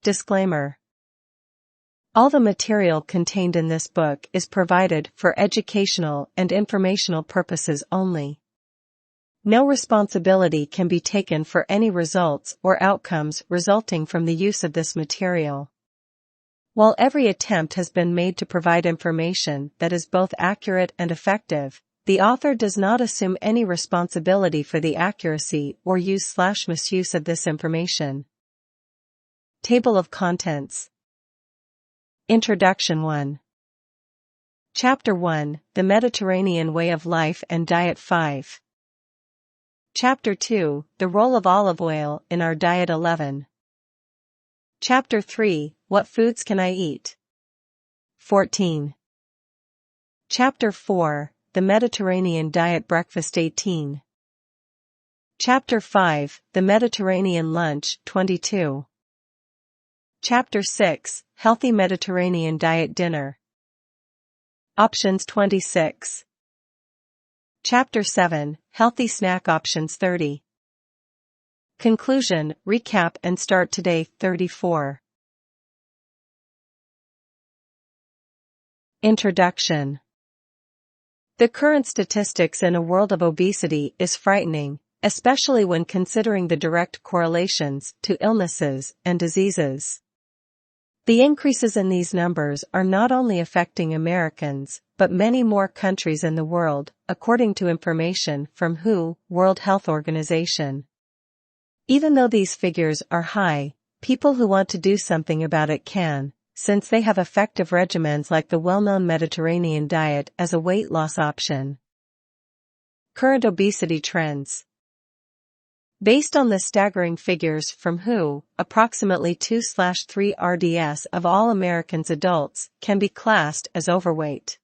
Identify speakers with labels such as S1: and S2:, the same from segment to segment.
S1: Disclaimer. All the material contained in this book is provided for educational and informational purposes only. No responsibility can be taken for any results or outcomes resulting from the use of this material. While every attempt has been made to provide information that is both accurate and effective, the author does not assume any responsibility for the accuracy or use/misuse of this information. Table of Contents. Introduction 1. Chapter 1, The Mediterranean Way of Life and Diet 5. Chapter 2, The Role of Olive Oil in Our Diet 11. Chapter 3, What Foods Can I Eat? 14. Chapter 4, The Mediterranean Diet Breakfast 18. Chapter 5, The Mediterranean Lunch 22. Chapter 6, Healthy Mediterranean Diet Dinner. Options 26. Chapter 7, Healthy Snack Options 30. Conclusion, Recap and Start Today 34. Introduction. The current statistics in a world of obesity is frightening, especially when considering the direct correlations to illnesses and diseases. The increases in these numbers are not only affecting Americans, but many more countries in the world, according to information from WHO, World Health Organization. Even though these figures are high, people who want to do something about it can, since they have effective regimens like the well-known Mediterranean diet as a weight loss option. Current obesity trends. Based on the staggering figures from WHO, approximately 2/3 RDS of all Americans adults can be classed as overweight.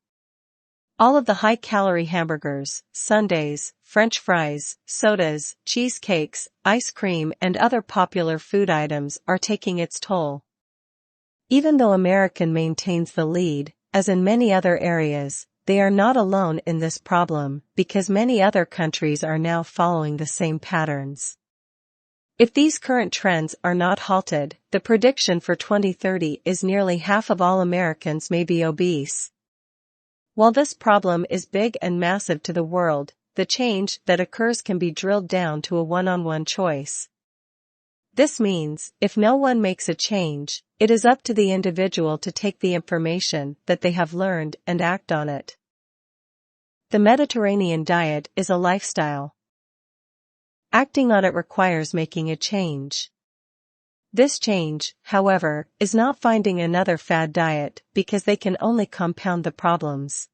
S1: All of the high-calorie hamburgers, sundaes, French fries, sodas, cheesecakes, ice cream and other popular food items are taking its toll. Even though America maintains the lead, as in many other areas, they are not alone in this problem because many other countries are now following the same patterns. If these current trends are not halted, the prediction for 2030 is nearly half of all Americans may be obese. While this problem is big and massive to the world, the change that occurs can be drilled down to a one-on-one choice. This means, if no one makes a change, it is up to the individual to take the information that they have learned and act on it. The Mediterranean diet is a lifestyle. Acting on it requires making a change. This change, however, is not finding another fad diet because they can only compound the problems.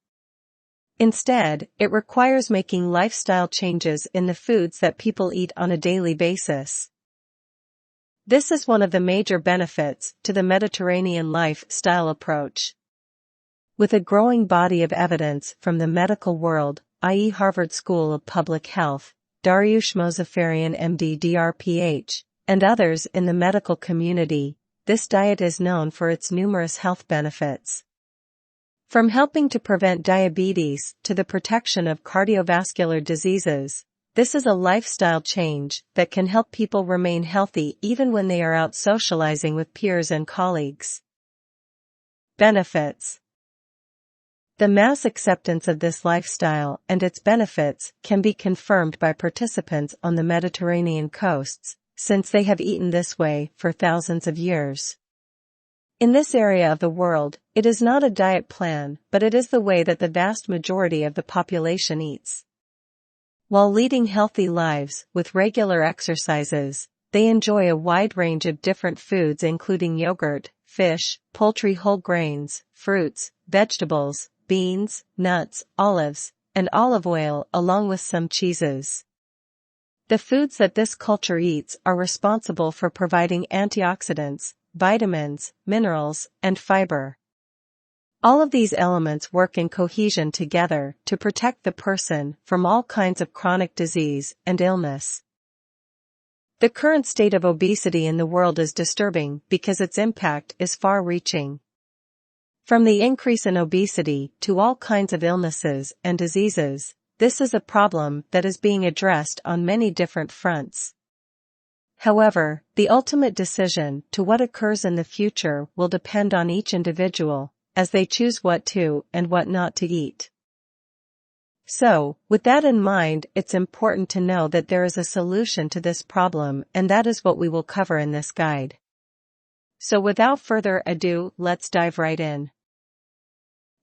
S1: Instead, it requires making lifestyle changes in the foods that people eat on a daily basis. This is one of the major benefits to the Mediterranean lifestyle approach. With a growing body of evidence from the medical world, i.e. Harvard School of Public Health, Dariush Mozaffarian MD DRPH, and others in the medical community, this diet is known for its numerous health benefits. From helping to prevent diabetes to the protection of cardiovascular diseases, this is a lifestyle change that can help people remain healthy even when they are out socializing with peers and colleagues. Benefits. The mass acceptance of this lifestyle and its benefits can be confirmed by participants on the Mediterranean coasts, since they have eaten this way for thousands of years. In this area of the world, it is not a diet plan, but it is the way that the vast majority of the population eats. While leading healthy lives with regular exercises, they enjoy a wide range of different foods including yogurt, fish, poultry, whole grains, fruits, vegetables, beans, nuts, olives, and olive oil along with some cheeses. The foods that this culture eats are responsible for providing antioxidants, vitamins, minerals, and fiber. All of these elements work in cohesion together to protect the person from all kinds of chronic disease and illness. The current state of obesity in the world is disturbing because its impact is far-reaching. From the increase in obesity to all kinds of illnesses and diseases, this is a problem that is being addressed on many different fronts. However, the ultimate decision to what occurs in the future will depend on each individual, as they choose what to and what not to eat. So, with that in mind, it's important to know that there is a solution to this problem, and that is what we will cover in this guide. So without further ado, let's dive right in.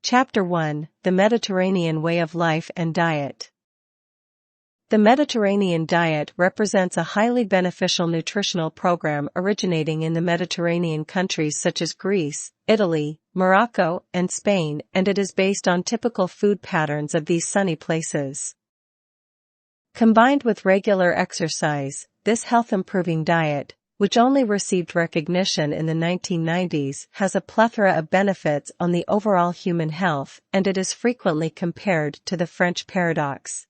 S1: Chapter 1: The Mediterranean Way of Life and Diet. The Mediterranean diet represents a highly beneficial nutritional program originating in the Mediterranean countries such as Greece, Italy, Morocco, and Spain, and it is based on typical food patterns of these sunny places. Combined with regular exercise, this health-improving diet, which only received recognition in the 1990s, has a plethora of benefits on the overall human health, and it is frequently compared to the French paradox.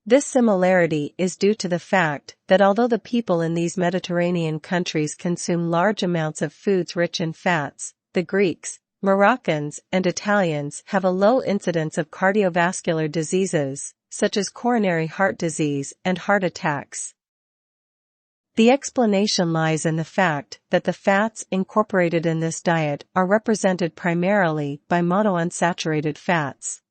S1: This similarity is due to the fact that although the people in these Mediterranean countries consume large amounts of foods rich in fats, the Greeks, Moroccans, and Italians have a low incidence of cardiovascular diseases, such as coronary heart disease and heart attacks. The explanation lies in the fact that the fats incorporated in this diet are represented primarily by monounsaturated fats.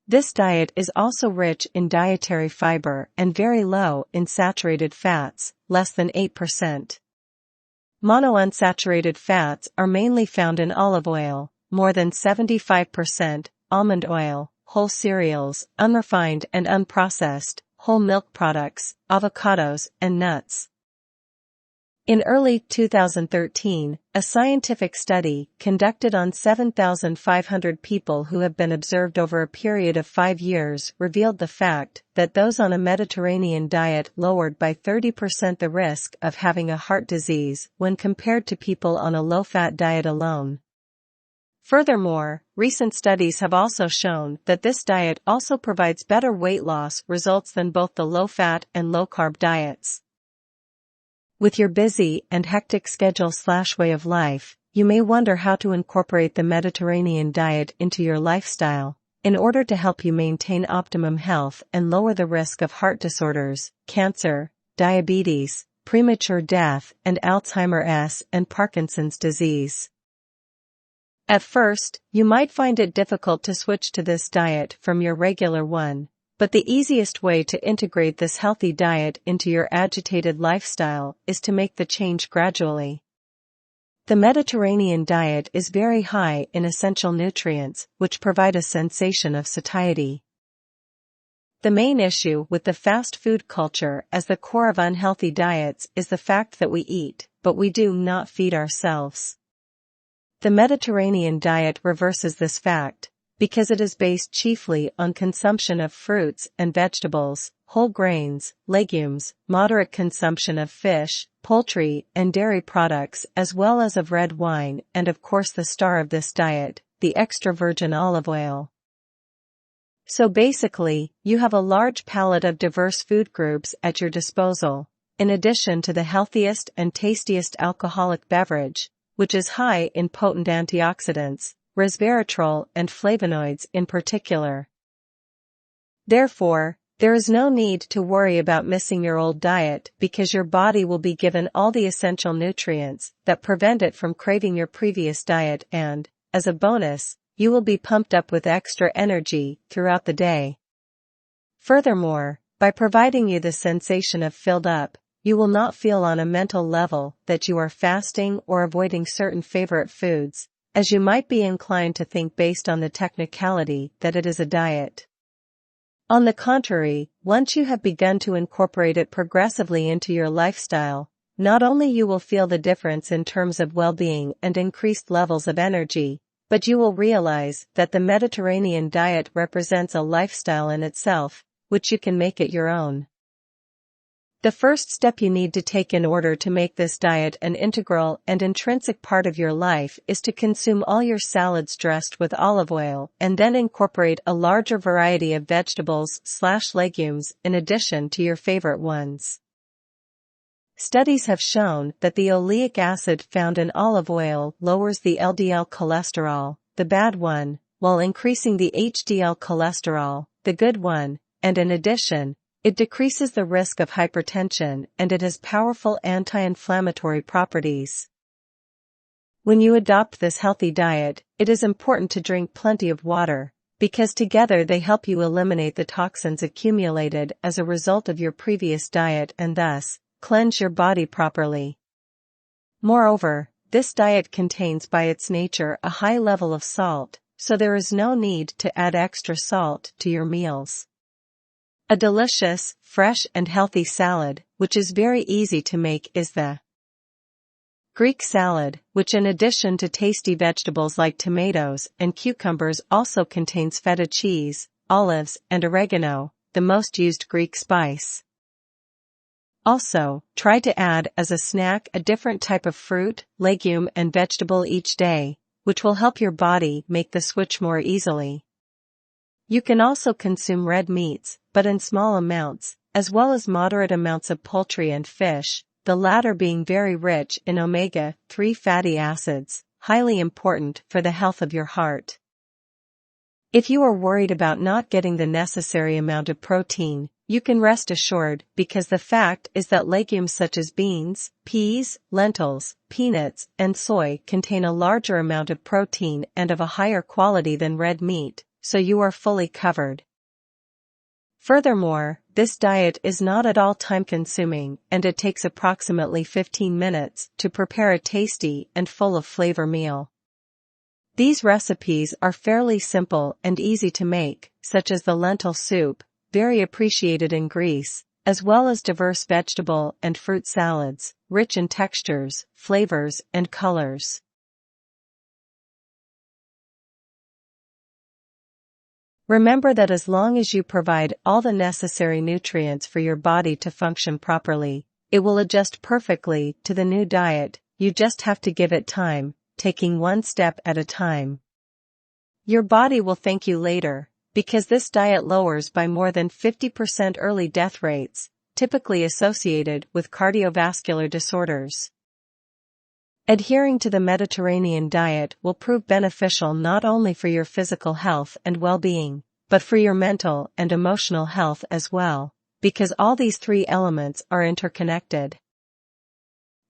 S1: This diet is also rich in dietary fiber and very low in saturated fats, less than 8%. Monounsaturated fats are mainly found in olive oil, more than 75%, almond oil, whole cereals, unrefined and unprocessed, whole milk products, avocados, and nuts. In early 2013, a scientific study conducted on 7,500 people who have been observed over a period of 5 years revealed the fact that those on a Mediterranean diet lowered by 30% the risk of having a heart disease when compared to people on a low-fat diet alone. Furthermore, recent studies have also shown that this diet also provides better weight loss results than both the low-fat and low-carb diets. With your busy and hectic schedule/way of life, you may wonder how to incorporate the Mediterranean diet into your lifestyle, in order to help you maintain optimum health and lower the risk of heart disorders, cancer, diabetes, premature death, and Alzheimer's and Parkinson's disease. At first, you might find it difficult to switch to this diet from your regular one. But the easiest way to integrate this healthy diet into your agitated lifestyle is to make the change gradually. The Mediterranean diet is very high in essential nutrients, which provide a sensation of satiety. The main issue with the fast food culture as the core of unhealthy diets is the fact that we eat, but we do not feed ourselves. The Mediterranean diet reverses this fact, because it is based chiefly on consumption of fruits and vegetables, whole grains, legumes, moderate consumption of fish, poultry, and dairy products, as well as of red wine, and of course the star of this diet, the extra virgin olive oil. So basically, you have a large palette of diverse food groups at your disposal, in addition to the healthiest and tastiest alcoholic beverage, which is high in potent antioxidants, resveratrol and flavonoids in particular. Therefore, there is no need to worry about missing your old diet because your body will be given all the essential nutrients that prevent it from craving your previous diet and, as a bonus, you will be pumped up with extra energy throughout the day. Furthermore, by providing you the sensation of filled up, you will not feel on a mental level that you are fasting or avoiding certain favorite foods, as you might be inclined to think based on the technicality that it is a diet. On the contrary, once you have begun to incorporate it progressively into your lifestyle, not only you will feel the difference in terms of well-being and increased levels of energy, but you will realize that the Mediterranean diet represents a lifestyle in itself, which you can make it your own. The first step you need to take in order to make this diet an integral and intrinsic part of your life is to consume all your salads dressed with olive oil and then incorporate a larger variety of vegetables/legumes in addition to your favorite ones. Studies have shown that the oleic acid found in olive oil lowers the LDL cholesterol, the bad one, while increasing the HDL cholesterol, the good one, and in addition, It decreases the risk of hypertension and it has powerful anti-inflammatory properties. When you adopt this healthy diet, it is important to drink plenty of water, because together they help you eliminate the toxins accumulated as a result of your previous diet and thus, cleanse your body properly. Moreover, this diet contains by its nature a high level of salt, so there is no need to add extra salt to your meals. A delicious, fresh and healthy salad, which is very easy to make, is the Greek salad, which in addition to tasty vegetables like tomatoes and cucumbers also contains feta cheese, olives, and oregano, the most used Greek spice. Also, try to add as a snack a different type of fruit, legume, and vegetable each day, which will help your body make the switch more easily. You can also consume red meats, but in small amounts, as well as moderate amounts of poultry and fish, the latter being very rich in omega-3 fatty acids, highly important for the health of your heart. If you are worried about not getting the necessary amount of protein, you can rest assured because the fact is that legumes such as beans, peas, lentils, peanuts, and soy contain a larger amount of protein and of a higher quality than red meat, so you are fully covered. Furthermore, this diet is not at all time-consuming and it takes approximately 15 minutes to prepare a tasty and full of flavor meal. These recipes are fairly simple and easy to make, such as the lentil soup, very appreciated in Greece, as well as diverse vegetable and fruit salads, rich in textures, flavors, and colors. Remember that as long as you provide all the necessary nutrients for your body to function properly, it will adjust perfectly to the new diet. You just have to give it time, taking one step at a time. Your body will thank you later, because this diet lowers by more than 50% early death rates, typically associated with cardiovascular disorders. Adhering to the Mediterranean diet will prove beneficial not only for your physical health and well-being, but for your mental and emotional health as well, because all these three elements are interconnected.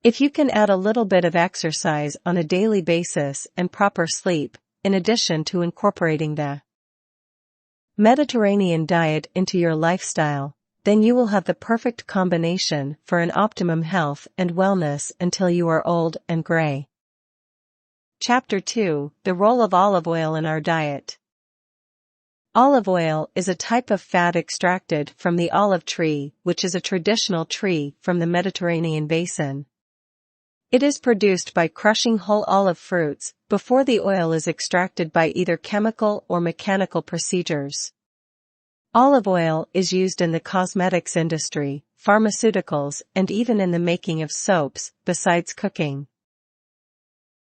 S1: If you can add a little bit of exercise on a daily basis and proper sleep, in addition to incorporating the Mediterranean diet into your lifestyle, then you will have the perfect combination for an optimum health and wellness until you are old and gray. Chapter 2: The role of olive oil in our diet. Olive oil is a type of fat extracted from the olive tree, which is a traditional tree from the Mediterranean basin. It is produced by crushing whole olive fruits before the oil is extracted by either chemical or mechanical procedures. Olive oil is used in the cosmetics industry, pharmaceuticals, and even in the making of soaps, besides cooking.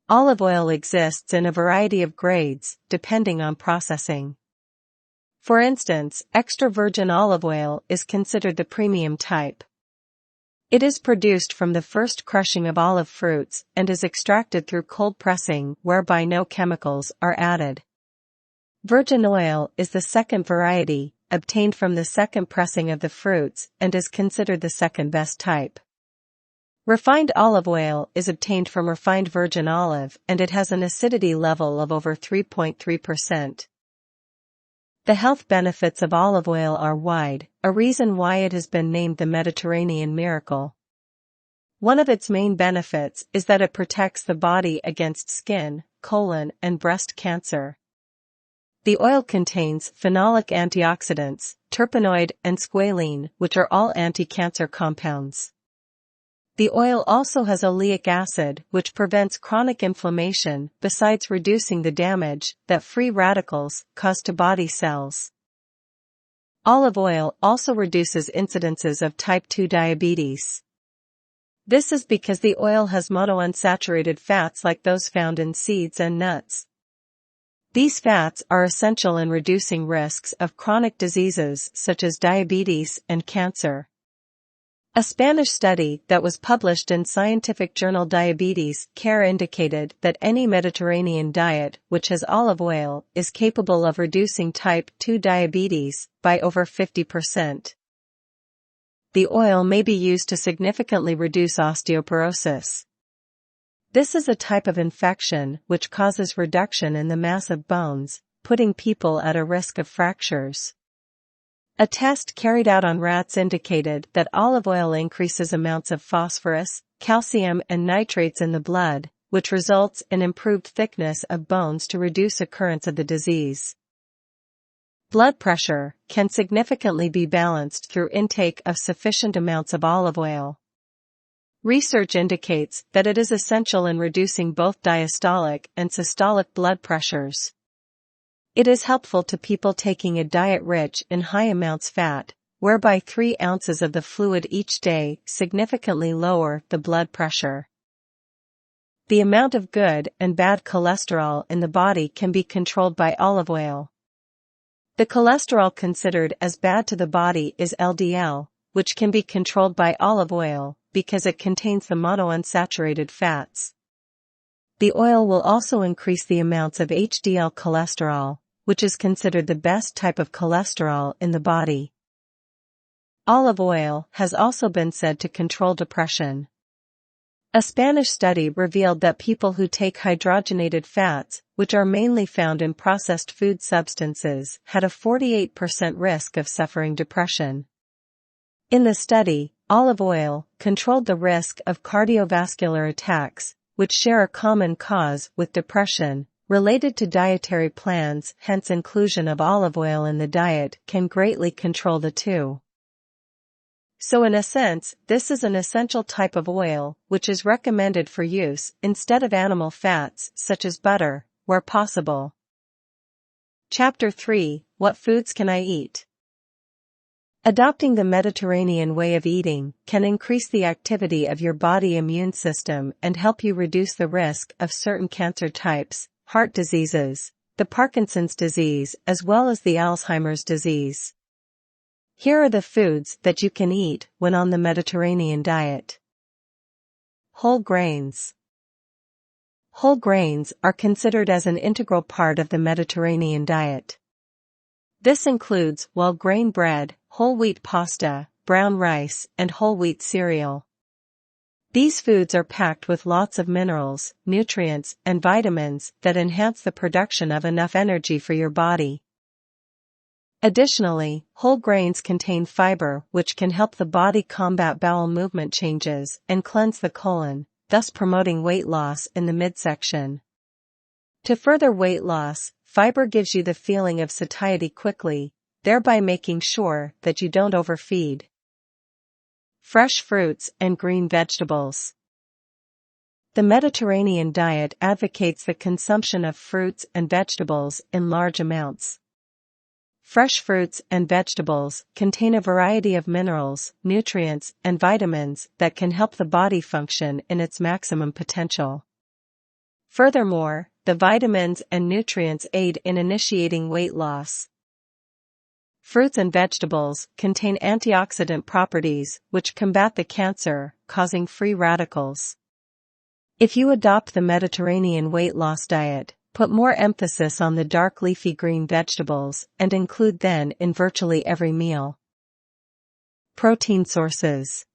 S1: Olive oil exists in a variety of grades, depending on processing. For instance, extra virgin olive oil is considered the premium type. It is produced from the first crushing of olive fruits and is extracted through cold pressing, whereby no chemicals are added. Virgin oil is the second variety, obtained from the second pressing of the fruits, and is considered the second best type. Refined olive oil is obtained from refined virgin olive and it has an acidity level of over 3.3%. The health benefits of olive oil are wide, a reason why it has been named the Mediterranean miracle. One of its main benefits is that it protects the body against skin, colon, and breast cancer. The oil contains phenolic antioxidants, terpenoid, and squalene, which are all anti-cancer compounds. The oil also has oleic acid, which prevents chronic inflammation, besides reducing the damage that free radicals cause to body cells. Olive oil also reduces incidences of type 2 diabetes. This is because the oil has monounsaturated fats like those found in seeds and nuts. These fats are essential in reducing risks of chronic diseases such as diabetes and cancer. A Spanish study that was published in scientific journal Diabetes Care indicated that any Mediterranean diet which has olive oil is capable of reducing type 2 diabetes by over 50%. The oil may be used to significantly reduce osteoporosis. This is a type of infection which causes reduction in the mass of bones, putting people at a risk of fractures. A test carried out on rats indicated that olive oil increases amounts of phosphorus, calcium and nitrates in the blood, which results in improved thickness of bones to reduce occurrence of the disease. Blood pressure can significantly be balanced through intake of sufficient amounts of olive oil. Research indicates that it is essential in reducing both diastolic and systolic blood pressures. It is helpful to people taking a diet rich in high amounts fat, whereby 3 ounces of the fluid each day significantly lower the blood pressure. The amount of good and bad cholesterol in the body can be controlled by olive oil. The cholesterol considered as bad to the body is LDL, which can be controlled by olive oil because it contains the monounsaturated fats. The oil will also increase the amounts of HDL cholesterol, which is considered the best type of cholesterol in the body. Olive oil has also been said to control depression. A Spanish study revealed that people who take hydrogenated fats, which are mainly found in processed food substances, had a 48% risk of suffering depression. In the study, olive oil controlled the risk of cardiovascular attacks, which share a common cause with depression, related to dietary plans, hence inclusion of olive oil in the diet can greatly control the two. So in a sense, this is an essential type of oil, which is recommended for use instead of animal fats such as butter, where possible. Chapter 3: What foods can I eat? Adopting the Mediterranean way of eating can increase the activity of your body immune system and help you reduce the risk of certain cancer types, heart diseases, the Parkinson's disease as well as the Alzheimer's disease. Here are the foods that you can eat when on the Mediterranean diet. Whole grains. Whole grains are considered as an integral part of the Mediterranean diet. This includes whole grain bread, whole wheat pasta, brown rice, and whole wheat cereal. These foods are packed with lots of minerals, nutrients, and vitamins that enhance the production of enough energy for your body. Additionally, whole grains contain fiber which can help the body combat bowel movement changes and cleanse the colon, thus promoting weight loss in the midsection. To further weight loss, fiber gives you the feeling of satiety quickly, thereby making sure that you don't overfeed. Fresh fruits and green vegetables. The Mediterranean diet advocates the consumption of fruits and vegetables in large amounts. Fresh fruits and vegetables contain a variety of minerals, nutrients, and vitamins that can help the body function in its maximum potential. Furthermore, the vitamins and nutrients aid in initiating weight loss. Fruits and vegetables contain antioxidant properties which combat the cancer-causing free radicals. If you adopt the Mediterranean weight loss diet, put more emphasis on the dark leafy green vegetables and include them in virtually every meal. Protein sources.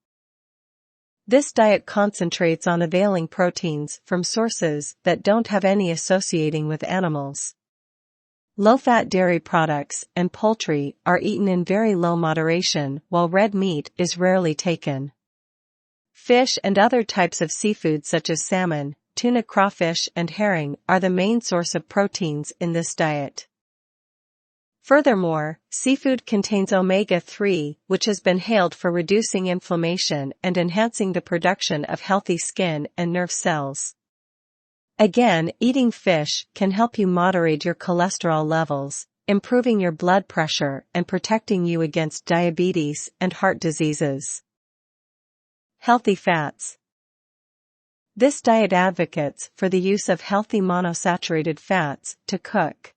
S1: This diet concentrates on availing proteins from sources that don't have any associating with animals. Low-fat dairy products and poultry are eaten in very low moderation, while red meat is rarely taken. Fish and other types of seafood such as salmon, tuna, crawfish, and herring are the main source of proteins in this diet. Furthermore, seafood contains omega-3, which has been hailed for reducing inflammation and enhancing the production of healthy skin and nerve cells. Again, eating fish can help you moderate your cholesterol levels, improving your blood pressure and protecting you against diabetes and heart diseases. Healthy fats. This diet advocates for the use of healthy monosaturated fats to cook.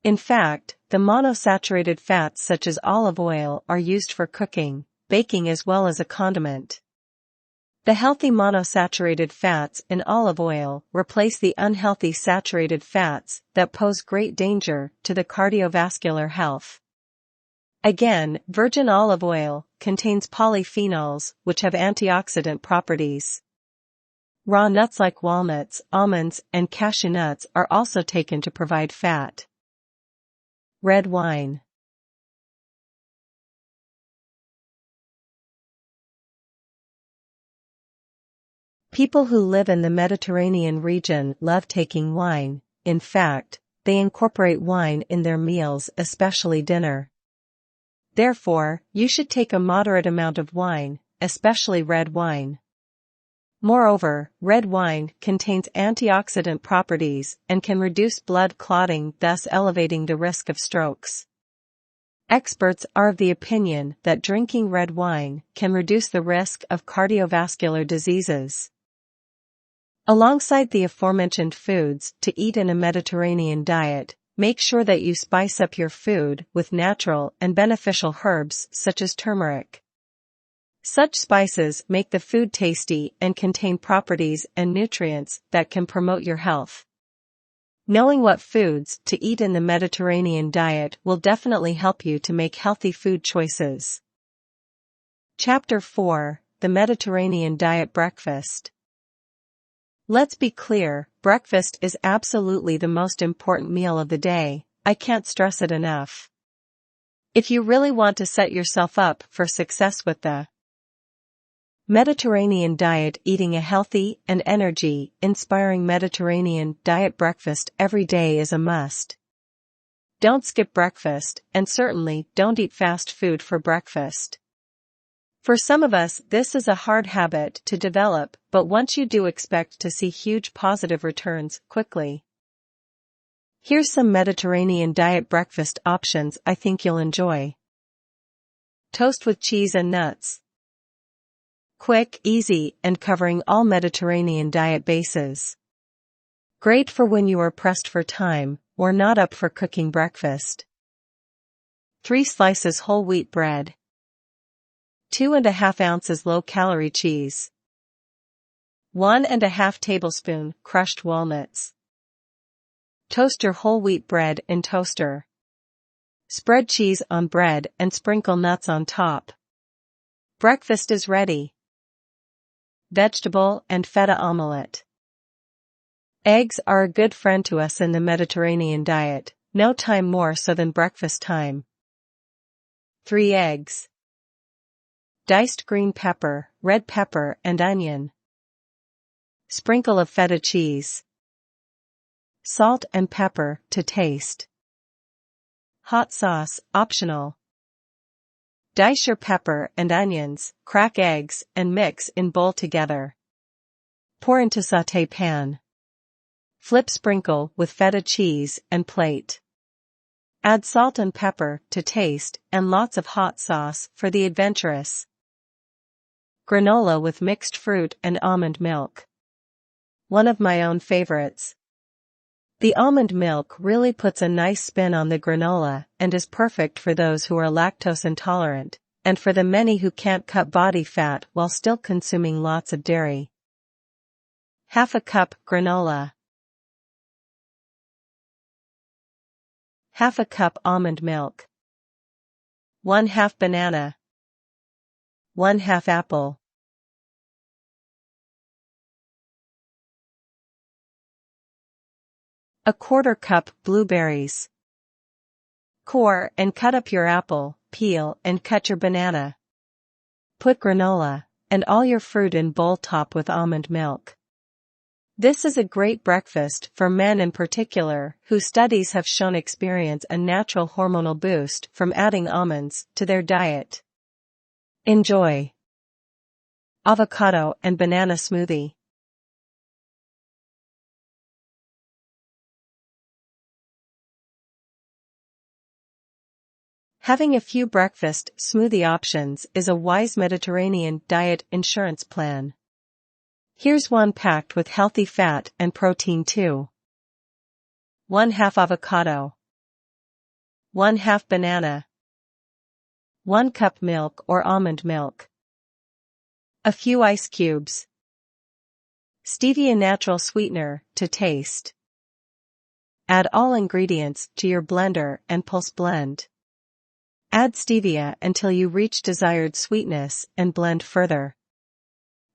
S1: In fact, the monosaturated fats such as olive oil are used for cooking, baking as well as a condiment. The healthy monosaturated fats in olive oil replace the unhealthy saturated fats that pose great danger to the cardiovascular health. Again, virgin olive oil contains polyphenols which have antioxidant properties. Raw nuts like walnuts, almonds, and cashew nuts are also taken to provide fat. Red wine. People who live in the Mediterranean region love taking wine. In fact, they incorporate wine in their meals, especially dinner. Therefore, you should take a moderate amount of wine, especially red wine. Moreover, red wine contains antioxidant properties and can reduce blood clotting, thus elevating the risk of strokes. Experts are of the opinion that drinking red wine can reduce the risk of cardiovascular diseases. Alongside the aforementioned foods to eat in a Mediterranean diet, make sure that you spice up your food with natural and beneficial herbs such as turmeric. Such spices make the food tasty and contain properties and nutrients that can promote your health. Knowing what foods to eat in the Mediterranean diet will definitely help you to make healthy food choices. Chapter 4: The Mediterranean Diet Breakfast. Let's be clear, breakfast is absolutely the most important meal of the day. I can't stress it enough. If you really want to set yourself up for success with the Mediterranean diet, eating a healthy and energy-inspiring Mediterranean diet breakfast every day is a must. Don't skip breakfast, and certainly don't eat fast food for breakfast. For some of us, this is a hard habit to develop, but once you do, expect to see huge positive returns quickly. Here's some Mediterranean diet breakfast options I think you'll enjoy. Toast with cheese and nuts. Quick, easy, and covering all Mediterranean diet bases. Great for when you are pressed for time or not up for cooking breakfast. 3 slices whole wheat bread. 2½ ounces low-calorie cheese. 1½ tablespoon crushed walnuts. Toast your whole wheat bread in toaster. Spread cheese on bread and sprinkle nuts on top. Breakfast is ready. Vegetable and feta omelette. Eggs are a good friend to us in the Mediterranean diet, no time more so than breakfast time. 3 eggs. Diced green pepper, red pepper, and onion. Sprinkle of feta cheese. Salt and pepper to taste. Hot sauce, optional. Dice your pepper and onions, crack eggs, and mix in bowl together. Pour into sauté pan. Flip, sprinkle with feta cheese and plate. Add salt and pepper to taste and lots of hot sauce for the adventurous. Granola with mixed fruit and almond milk. One of my own favorites. The almond milk really puts a nice spin on the granola and is perfect for those who are lactose intolerant, and for the many who can't cut body fat while still consuming lots of dairy. Half a cup granola. Half a cup almond milk. 1/2 banana. 1/2 apple. A 1/4 cup blueberries. Core and cut up your apple, peel and cut your banana. Put granola and all your fruit in bowl, top with almond milk. This is a great breakfast for men in particular, whose studies have shown experience a natural hormonal boost from adding almonds to their diet. Enjoy. Avocado and banana smoothie. Having a few breakfast smoothie options is a wise Mediterranean diet insurance plan. Here's one packed with healthy fat and protein too. 1/2 avocado. 1/2 banana. 1 cup milk or almond milk. A few ice cubes. Stevia natural sweetener to taste. Add all ingredients to your blender and pulse blend. Add stevia until you reach desired sweetness and blend further.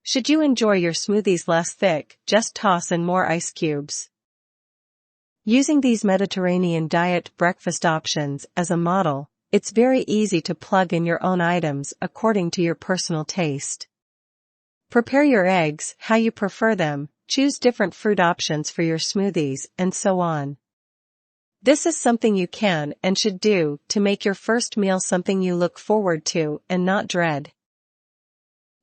S1: Should you enjoy your smoothies less thick, just toss in more ice cubes. Using these Mediterranean diet breakfast options as a model, it's very easy to plug in your own items according to your personal taste. Prepare your eggs how you prefer them, choose different fruit options for your smoothies, and so on. This is something you can and should do to make your first meal something you look forward to and not dread.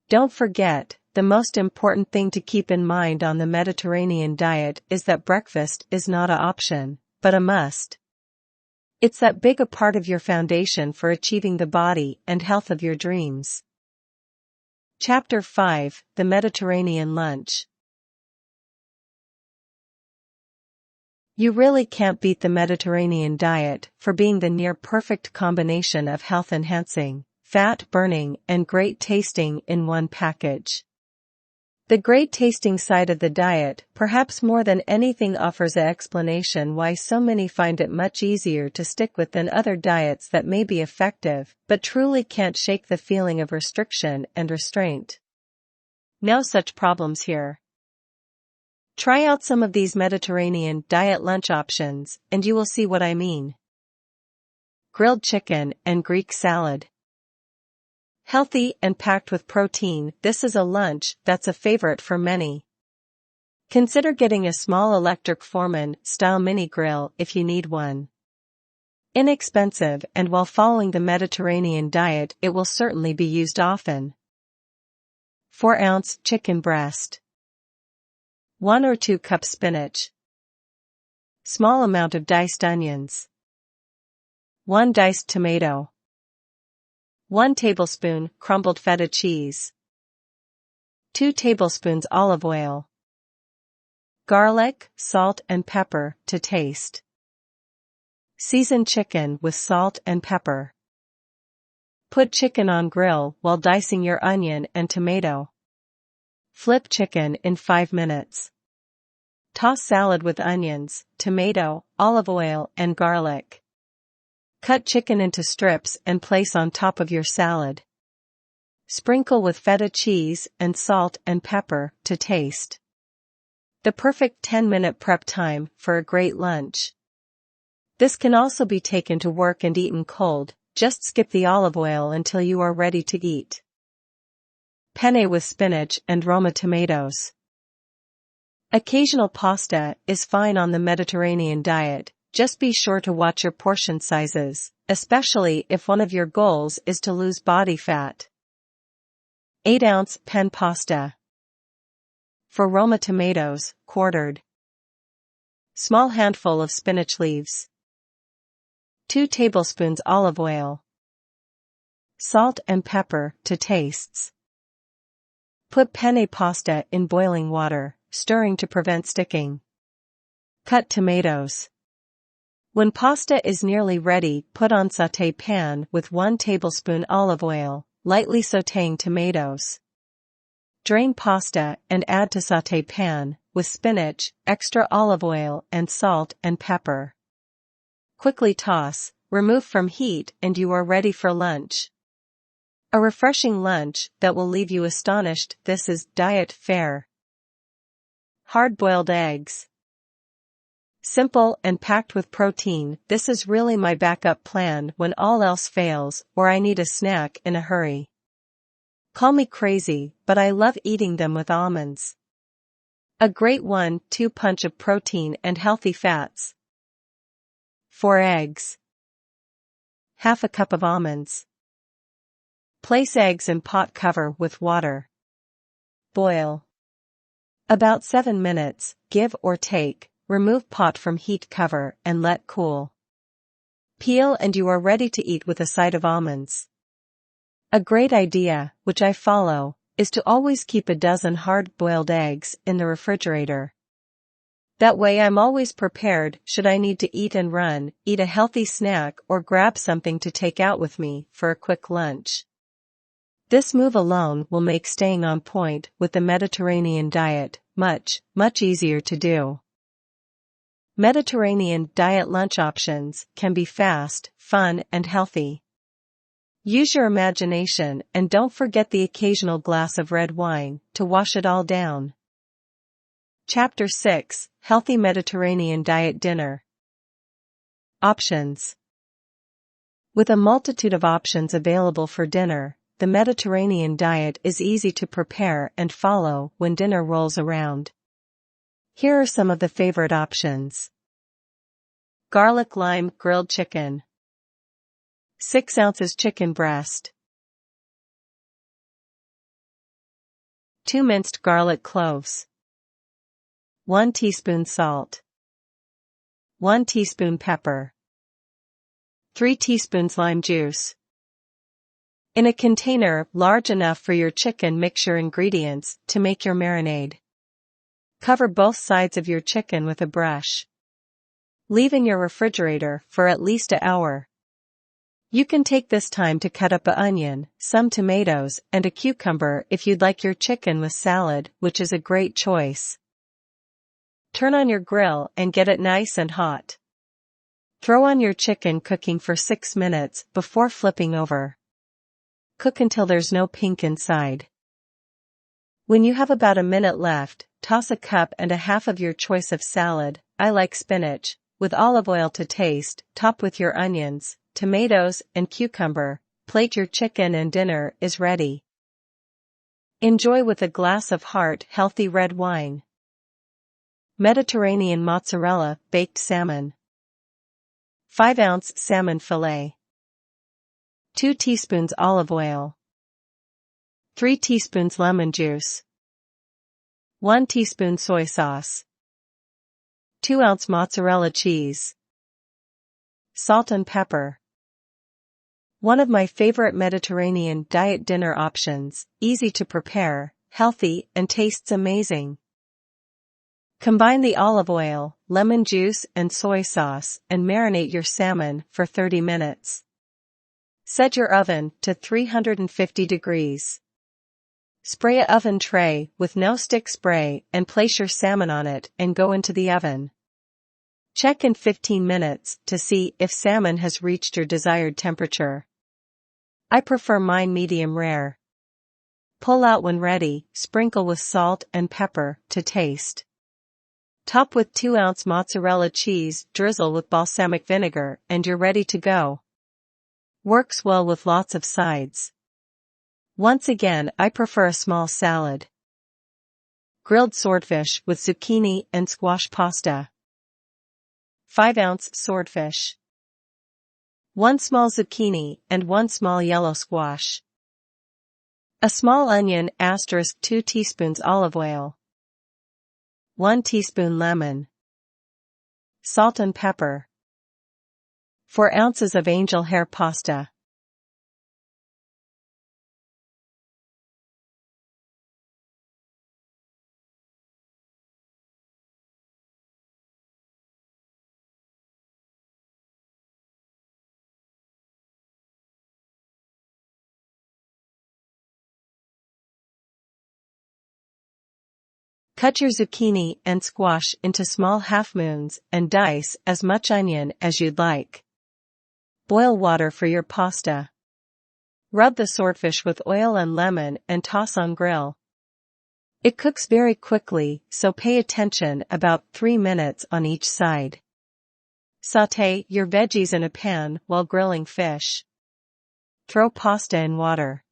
S1: Don't forget, the most important thing to keep in mind on the Mediterranean diet is that breakfast is not an option, but a must. It's that big a part of your foundation for achieving the body and health of your dreams. Chapter 5: The Mediterranean Lunch. You really can't beat the Mediterranean diet for being the near-perfect combination of health-enhancing, fat-burning, and great-tasting in one package. The great-tasting side of the diet, perhaps more than anything, offers an explanation why so many find it much easier to stick with than other diets that may be effective, but truly can't shake the feeling of restriction and restraint. No such problems here. Try out some of these Mediterranean diet lunch options, and you will see what I mean. Grilled chicken and Greek salad. Healthy and packed with protein, this is a lunch that's a favorite for many. Consider getting a small electric Foreman-style mini grill if you need one. Inexpensive, and while following the Mediterranean diet, it will certainly be used often. 4-ounce chicken breast. 1 or 2 cups spinach. Small amount of diced onions. 1 diced tomato. 1 tablespoon crumbled feta cheese. 2 tablespoons olive oil. Garlic, salt and pepper to taste. Season chicken with salt and pepper. Put chicken on grill while dicing your onion and tomato. Flip chicken in 5 minutes. Toss salad with onions, tomato, olive oil, and garlic. Cut chicken into strips and place on top of your salad. Sprinkle with feta cheese and salt and pepper to taste. The perfect 10-minute prep time for a great lunch. This can also be taken to work and eaten cold, just skip the olive oil until you are ready to eat. Penne with spinach and Roma tomatoes. Occasional pasta is fine on the Mediterranean diet. Just be sure to watch your portion sizes, especially if one of your goals is to lose body fat. 8-ounce pen pasta. For Roma tomatoes, quartered. Small handful of spinach leaves. 2 tablespoons olive oil. Salt and pepper to tastes. Put penne pasta in boiling water, stirring to prevent sticking. Cut tomatoes. When pasta is nearly ready, put on sauté pan with 1 tablespoon olive oil, lightly sautéing tomatoes. Drain pasta and add to sauté pan, with spinach, extra olive oil and salt and pepper. Quickly toss, remove from heat, and you are ready for lunch. A refreshing lunch that will leave you astonished. This is diet fare. Hard-boiled eggs. Simple and packed with protein, this is really my backup plan when all else fails, or I need a snack in a hurry. Call me crazy, but I love eating them with almonds. A great 1-2 punch of protein and healthy fats. 4 eggs. Half a cup of almonds. Place eggs in pot, cover with water. Boil. About 7 minutes, give or take. Remove pot from heat, cover, and let cool. Peel and you are ready to eat with a side of almonds. A great idea, which I follow, is to always keep a dozen hard-boiled eggs in the refrigerator. That way I'm always prepared should I need to eat and run, eat a healthy snack or grab something to take out with me for a quick lunch. This move alone will make staying on point with the Mediterranean diet much, much easier to do. Mediterranean diet lunch options can be fast, fun, and healthy. Use your imagination and don't forget the occasional glass of red wine to wash it all down. Chapter 6: Healthy Mediterranean Diet Dinner. Options. With a multitude of options available for dinner, the Mediterranean diet is easy to prepare and follow when dinner rolls around. Here are some of the favorite options. Garlic lime grilled chicken. 6 ounces chicken breast. 2 minced garlic cloves. 1 teaspoon salt. 1 teaspoon pepper. 3 teaspoons lime juice. In a container large enough for your chicken, mix your ingredients to make your marinade. Cover both sides of your chicken with a brush. Leave in your refrigerator for at least an hour. You can take this time to cut up an onion, some tomatoes, and a cucumber if you'd like your chicken with salad, which is a great choice. Turn on your grill and get it nice and hot. Throw on your chicken, cooking for 6 minutes before flipping over. Cook until there's no pink inside. When you have about a minute left, toss a cup and a half of your choice of salad, I like spinach, with olive oil to taste, top with your onions, tomatoes, and cucumber. Plate your chicken and dinner is ready. Enjoy with a glass of heart-healthy red wine. Mediterranean mozzarella baked salmon. 5-ounce salmon fillet. 2 teaspoons olive oil. 3 teaspoons lemon juice. 1 teaspoon soy sauce. 2-ounce mozzarella cheese. Salt and pepper. One of my favorite Mediterranean diet dinner options, easy to prepare, healthy, and tastes amazing. Combine the olive oil, lemon juice, and soy sauce and marinate your salmon for 30 minutes. Set your oven to 350 degrees. Spray an oven tray with no stick spray and place your salmon on it and go into the oven. Check in 15 minutes to see if salmon has reached your desired temperature. I prefer mine medium rare. Pull out when ready, sprinkle with salt and pepper to taste. Top with 2-ounce mozzarella cheese, drizzle with balsamic vinegar, and you're ready to go. Works well with lots of sides. Once again, I prefer a small salad. Grilled swordfish with zucchini and squash pasta. 5-ounce swordfish. 1 small zucchini and 1 small yellow squash. A small onion * 2 teaspoons olive oil. 1 teaspoon lemon. Salt and pepper. 4 ounces of angel hair pasta. Cut your zucchini and squash into small half-moons and dice as much onion as you'd like. Boil water for your pasta. Rub the swordfish with oil and lemon and toss on grill. It cooks very quickly, so pay attention, about 3 minutes on each side. Sauté your veggies in a pan while grilling fish. Throw pasta in water.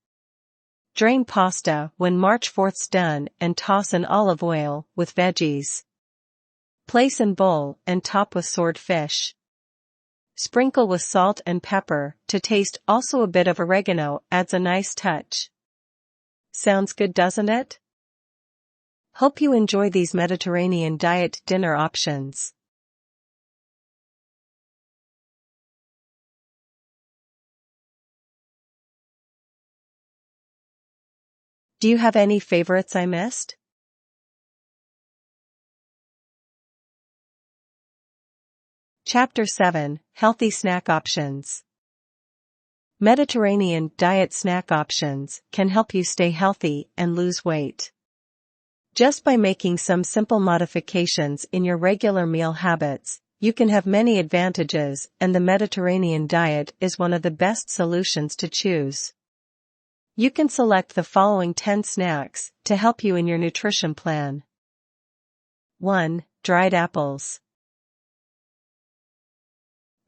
S1: Drain pasta when March 4th's done and toss in olive oil with veggies. Place in bowl and top with swordfish. Sprinkle with salt and pepper to taste, also a bit of oregano adds a nice touch. Sounds good, doesn't it? Hope you enjoy these Mediterranean diet dinner options. Do you have any favorites I missed? Chapter 7: Healthy Snack Options. Mediterranean diet snack options can help you stay healthy and lose weight. Just by making some simple modifications in your regular meal habits, you can have many advantages, and the Mediterranean diet is one of the best solutions to choose. You can select the following 10 snacks to help you in your nutrition plan. 1. Dried apples.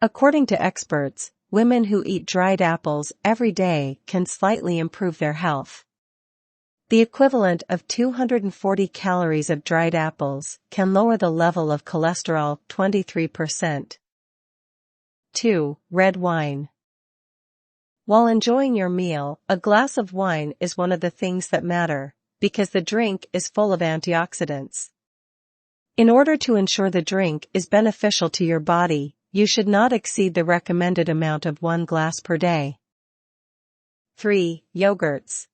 S1: According to experts, women who eat dried apples every day can slightly improve their health. The equivalent of 240 calories of dried apples can lower the level of cholesterol 23%. 2. Red wine. While enjoying your meal, a glass of wine is one of the things that matter, because the drink is full of antioxidants. In order to ensure the drink is beneficial to your body, you should not exceed the recommended amount of 1 glass per day. 3. Yogurts.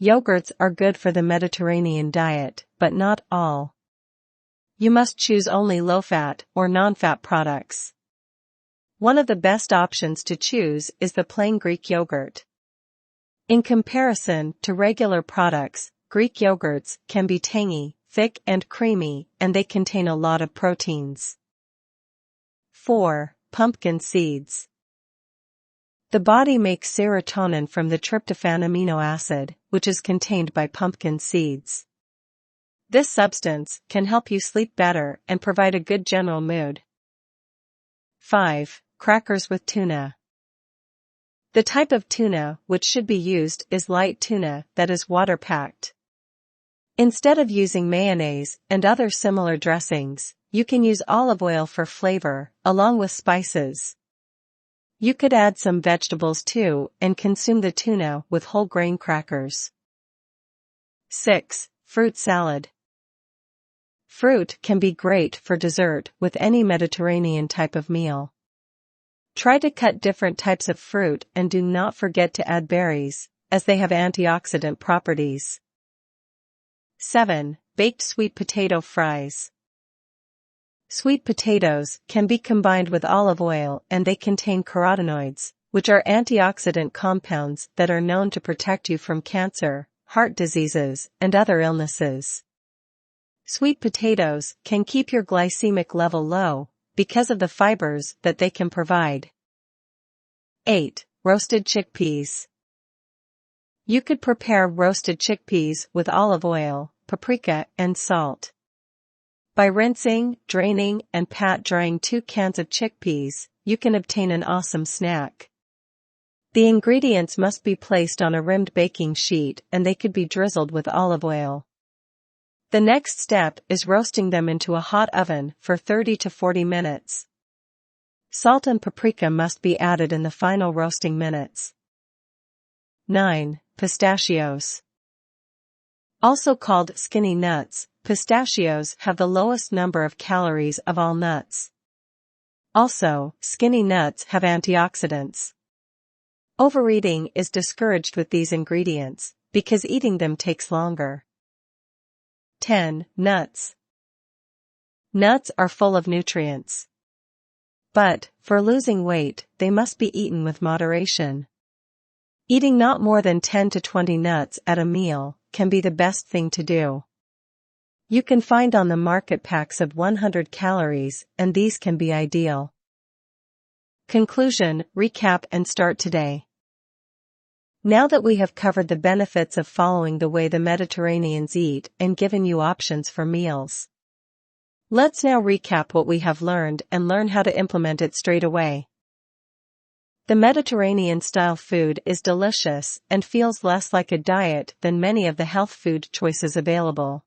S1: Yogurts are good for the Mediterranean diet, but not all. You must choose only low-fat or non-fat products. One of the best options to choose is the plain Greek yogurt. In comparison to regular products, Greek yogurts can be tangy, thick and creamy, and they contain a lot of proteins. 4. Pumpkin seeds. The body makes serotonin from the tryptophan amino acid, which is contained by pumpkin seeds. This substance can help you sleep better and provide a good general mood. 5. Crackers with tuna. The type of tuna which should be used is light tuna that is water-packed. Instead of using mayonnaise and other similar dressings, you can use olive oil for flavor, along with spices. You could add some vegetables too and consume the tuna with whole grain crackers. 6. Fruit salad. Fruit can be great for dessert with any Mediterranean type of meal. Try to cut different types of fruit and do not forget to add berries, as they have antioxidant properties. 7. Baked sweet potato fries. Sweet potatoes can be combined with olive oil and they contain carotenoids, which are antioxidant compounds that are known to protect you from cancer, heart diseases, and other illnesses. Sweet potatoes can keep your glycemic level low because of the fibers that they can provide. 8. Roasted chickpeas. You could prepare roasted chickpeas with olive oil, paprika, and salt. By rinsing, draining, and pat-drying 2 cans of chickpeas, you can obtain an awesome snack. The ingredients must be placed on a rimmed baking sheet and they could be drizzled with olive oil. The next step is roasting them into a hot oven for 30 to 40 minutes. Salt and paprika must be added in the final roasting minutes. 9. Pistachios. Also called skinny nuts, pistachios have the lowest number of calories of all nuts. Also, skinny nuts have antioxidants. Overeating is discouraged with these ingredients, because eating them takes longer. 10. Nuts. Nuts are full of nutrients. But, for losing weight, they must be eaten with moderation. Eating not more than 10 to 20 nuts at a meal can be the best thing to do. You can find on the market packs of 100 calories, and these can be ideal. Conclusion, recap and start today. Now that we have covered the benefits of following the way the Mediterraneans eat and given you options for meals, let's now recap what we have learned and learn how to implement it straight away. The Mediterranean-style food is delicious and feels less like a diet than many of the health food choices available.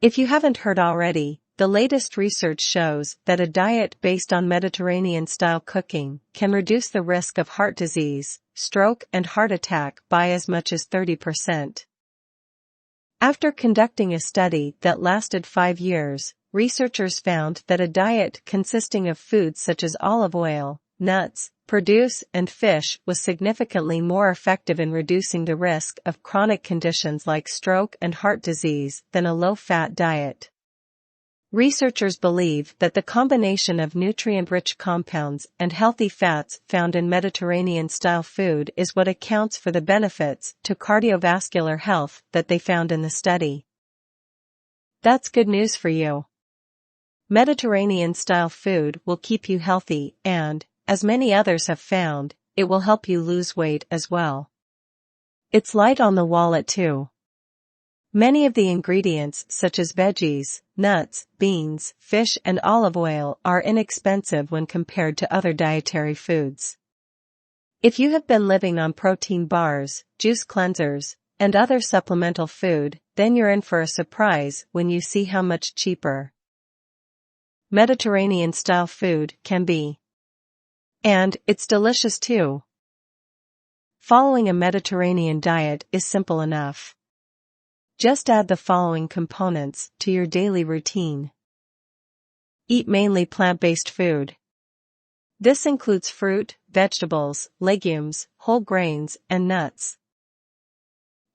S1: If you haven't heard already, the latest research shows that a diet based on Mediterranean-style cooking can reduce the risk of heart disease, stroke, and heart attack by as much as 30%. After conducting a study that lasted 5 years, researchers found that a diet consisting of foods such as olive oil, nuts, produce, and fish was significantly more effective in reducing the risk of chronic conditions like stroke and heart disease than a low-fat diet. Researchers believe that the combination of nutrient-rich compounds and healthy fats found in Mediterranean-style food is what accounts for the benefits to cardiovascular health that they found in the study. That's good news for you. Mediterranean-style food will keep you healthy and, as many others have found, it will help you lose weight as well. It's light on the wallet too. Many of the ingredients such as veggies, nuts, beans, fish and olive oil are inexpensive when compared to other dietary foods. If you have been living on protein bars, juice cleansers, and other supplemental food, then you're in for a surprise when you see how much cheaper Mediterranean-style food can be. And it's delicious too. Following a Mediterranean diet is simple enough. Just add the following components to your daily routine. Eat mainly plant-based food. This includes fruit, vegetables, legumes, whole grains, and nuts.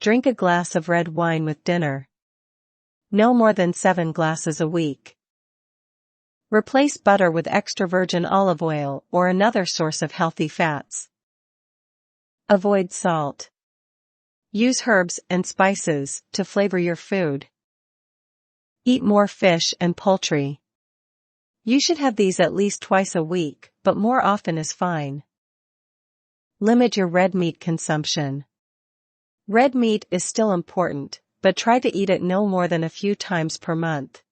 S1: Drink a glass of red wine with dinner. No more than 7 glasses a week. Replace butter with extra virgin olive oil or another source of healthy fats. Avoid salt. Use herbs and spices to flavor your food. Eat more fish and poultry. You should have these at least twice a week, but more often is fine. Limit your red meat consumption. Red meat is still important, but try to eat it no more than a few times per month.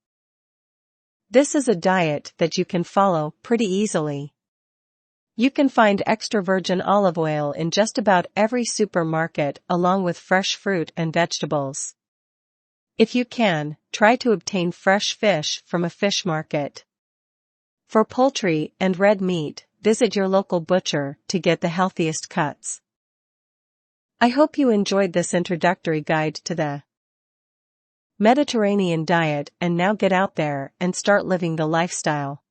S1: This is a diet that you can follow pretty easily. You can find extra virgin olive oil in just about every supermarket along with fresh fruit and vegetables. If you can, try to obtain fresh fish from a fish market. For poultry and red meat, visit your local butcher to get the healthiest cuts. I hope you enjoyed this introductory guide to the Mediterranean diet and now get out there and start living the lifestyle.